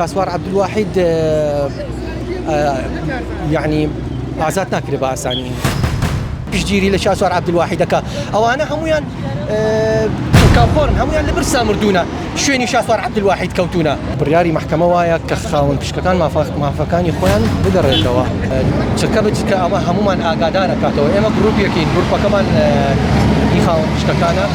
شاسوار عبد الواحد يعني عزاتنا كربا اساني بيجيري لشاسوار عبد الواحد كا او انا هميان كافورن هميان لبرسا مردونا شويني شاسوار عبد الواحد كوتونا برياري محكمه وايا كخاون بشكان ما فكاني خويا بدر دوا شكبت كاما همومان اغادانا كاتو اما جروب يكين جروب كمان يخاون بشكانا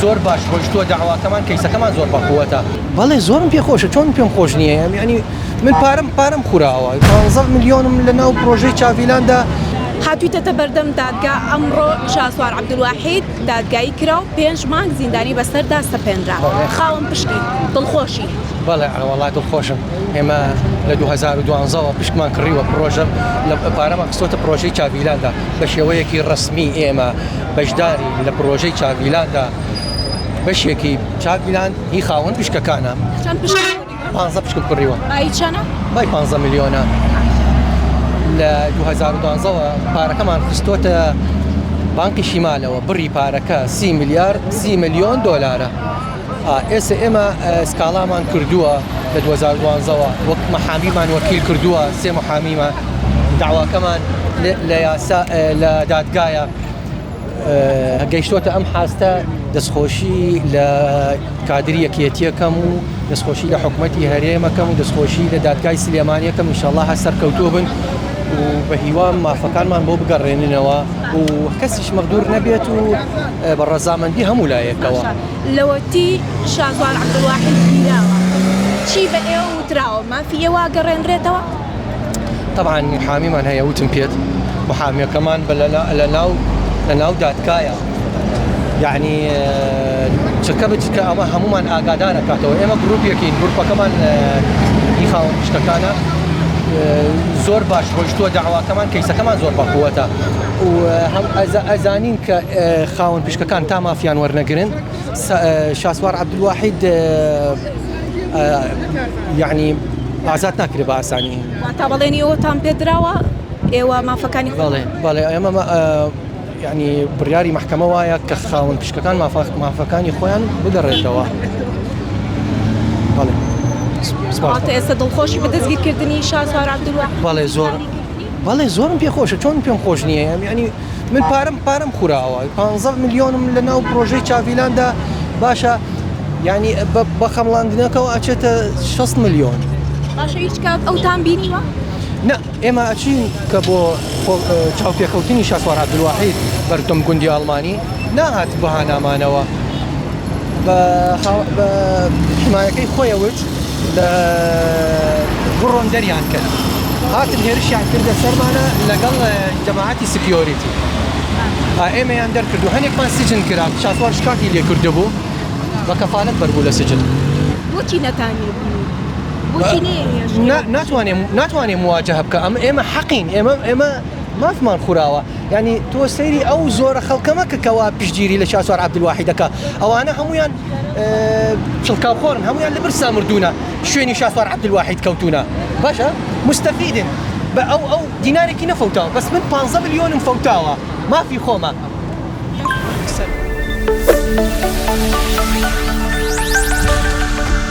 زور باش بوجتو دعوة كمان كيسا كمان زور بقوته والله زورم بيه خوشه چون بيم خوش نیه يعني من پارم خوراوه 15 مليون لنا بروجي تشافيلاندا هاتوویتە بەردەم دادگا ئەمڕۆ شاسوار عەبدولواحید دادگایی کراو 5 مانگ زیندانی بەسەردا سەپێنرا خاوەن پشکی دڵخۆشی بەڵێ وڵای دڵخۆشم ئێمە لە 2012 پشکمان کڕیوە پرۆژە لە پارەمان خستۆتە پرۆژەی چاڤیلاندا بە شێوەیەکی ڕسمی ئێمە بەشداری لە پرۆژەی چاڤیلاندا بەشێکی چاڤیلان هی خاوەن پشکەکانە چەند پشک 15 پشک کڕیوە بای چەنە؟ بای 15 ملیۆنە لە 2012 پارەکەمان خستۆتە بانکی شیمالەوە بڕی پارەکە 30 ملیۆن دۆلارە ئێستا ئێمە سکاڵامان کردووە لە 2012 وەک مەحامیمان وەکیل کردووە 3 محامیمان داواکەمان لە دادگایە گەیشتۆتە ئەم حاستە دەستخۆشی لە کادری یەکێتیەکەم و دەستخۆشی لە حکوومەتی هەرێمەکەم و دەستخۆشی لە دادگای سلێمانیەکەم ئینشاءڵڵا هەر سەرکەوتوو بن و بە هیوام مافەکانمان بۆ بگەڕێننەوە و کەسیش مەغدوور نەبێت و بە ڕەزامەندی هەموو لایەکەوە لەوەتی شاسوار عەبدولواحید گیراوە چی بە ئێوە وتراوە مافی ئێوە گەڕێنرێتەوە؟ طبعا محامیمان هەیە وتم پێت محامیەکەمان لە ناو دادگایە يعني شكبت كأما همومان آگادارە کاتەوە ئێمە گروپێکین گروپەکەمان یخاون شتەکانە زۆر باش ڕۆیشتووە داواکەمان کەیسەکەمان زۆر بەقووەتە و ئەزانین کە خاون پشکەکان تا مافیان وەرنەگرن شاسوار عەبدولواحید يعني ئازاد ناکرێ بە ئاسانی تا بەڵێنی ئێوەتان پێدراوە ئێوە مافەکانی بەڵێ ئێمە يعني برياري محكمة وايا كخاون بشكان ما فكاني خويا بدريتوا بالي سپاس ئێستا دڵخۆشی بە دەستگیرکردنی شاسوار عەبدولواحید بالي زورم بيه خوشه چون بيم خوش نیه يعني من پارم خوراوه 15 مليون لنا بروجي تشافيلاندا باشا يعني بخملاندنەکەەوە ئەچێتە 60 مليون باشە هیچ کات ئەوتان بینیوە؟ نا ئێمە ئەچین کە بۆ چاوپێکەوتنی شاسوار عەبدولواحید بەردەم گوندی ئەڵمانی ناهات بەهانامانەوە بە حمایەکەی خۆیەوت لە گڕۆن دەریان کرد هاتن هێرشیان کردە سەرمانە لەگەڵ جەماعەتی سکیۆریتی ئێمەیان دەرکردو هەنێکمان سجن کرا شاسوار شکاتی لێ کردبوو بە کەفالەت بەربوو لە سجن بۆچی نەتانی ناتوانێ مواجهە بکە ئێمە حەقین ئێمە مافمان خوراوە يعني تۆ سەیری ئەو زۆرە خەڵکەمەکە کەوا پشتگیری لە شاسوار عەبدولواحیدەکە ئەوانە هەمویان چڵکاوخۆرن هەمویان لە برسا مردوونە شوێنی شاسوار عەبدولواحید کەوتونە باشە مستەفیدن بە ئەو دینارێکی نەفەوتاوە بەس من 15 ملیۆنم فەوتاوە مافی خۆمە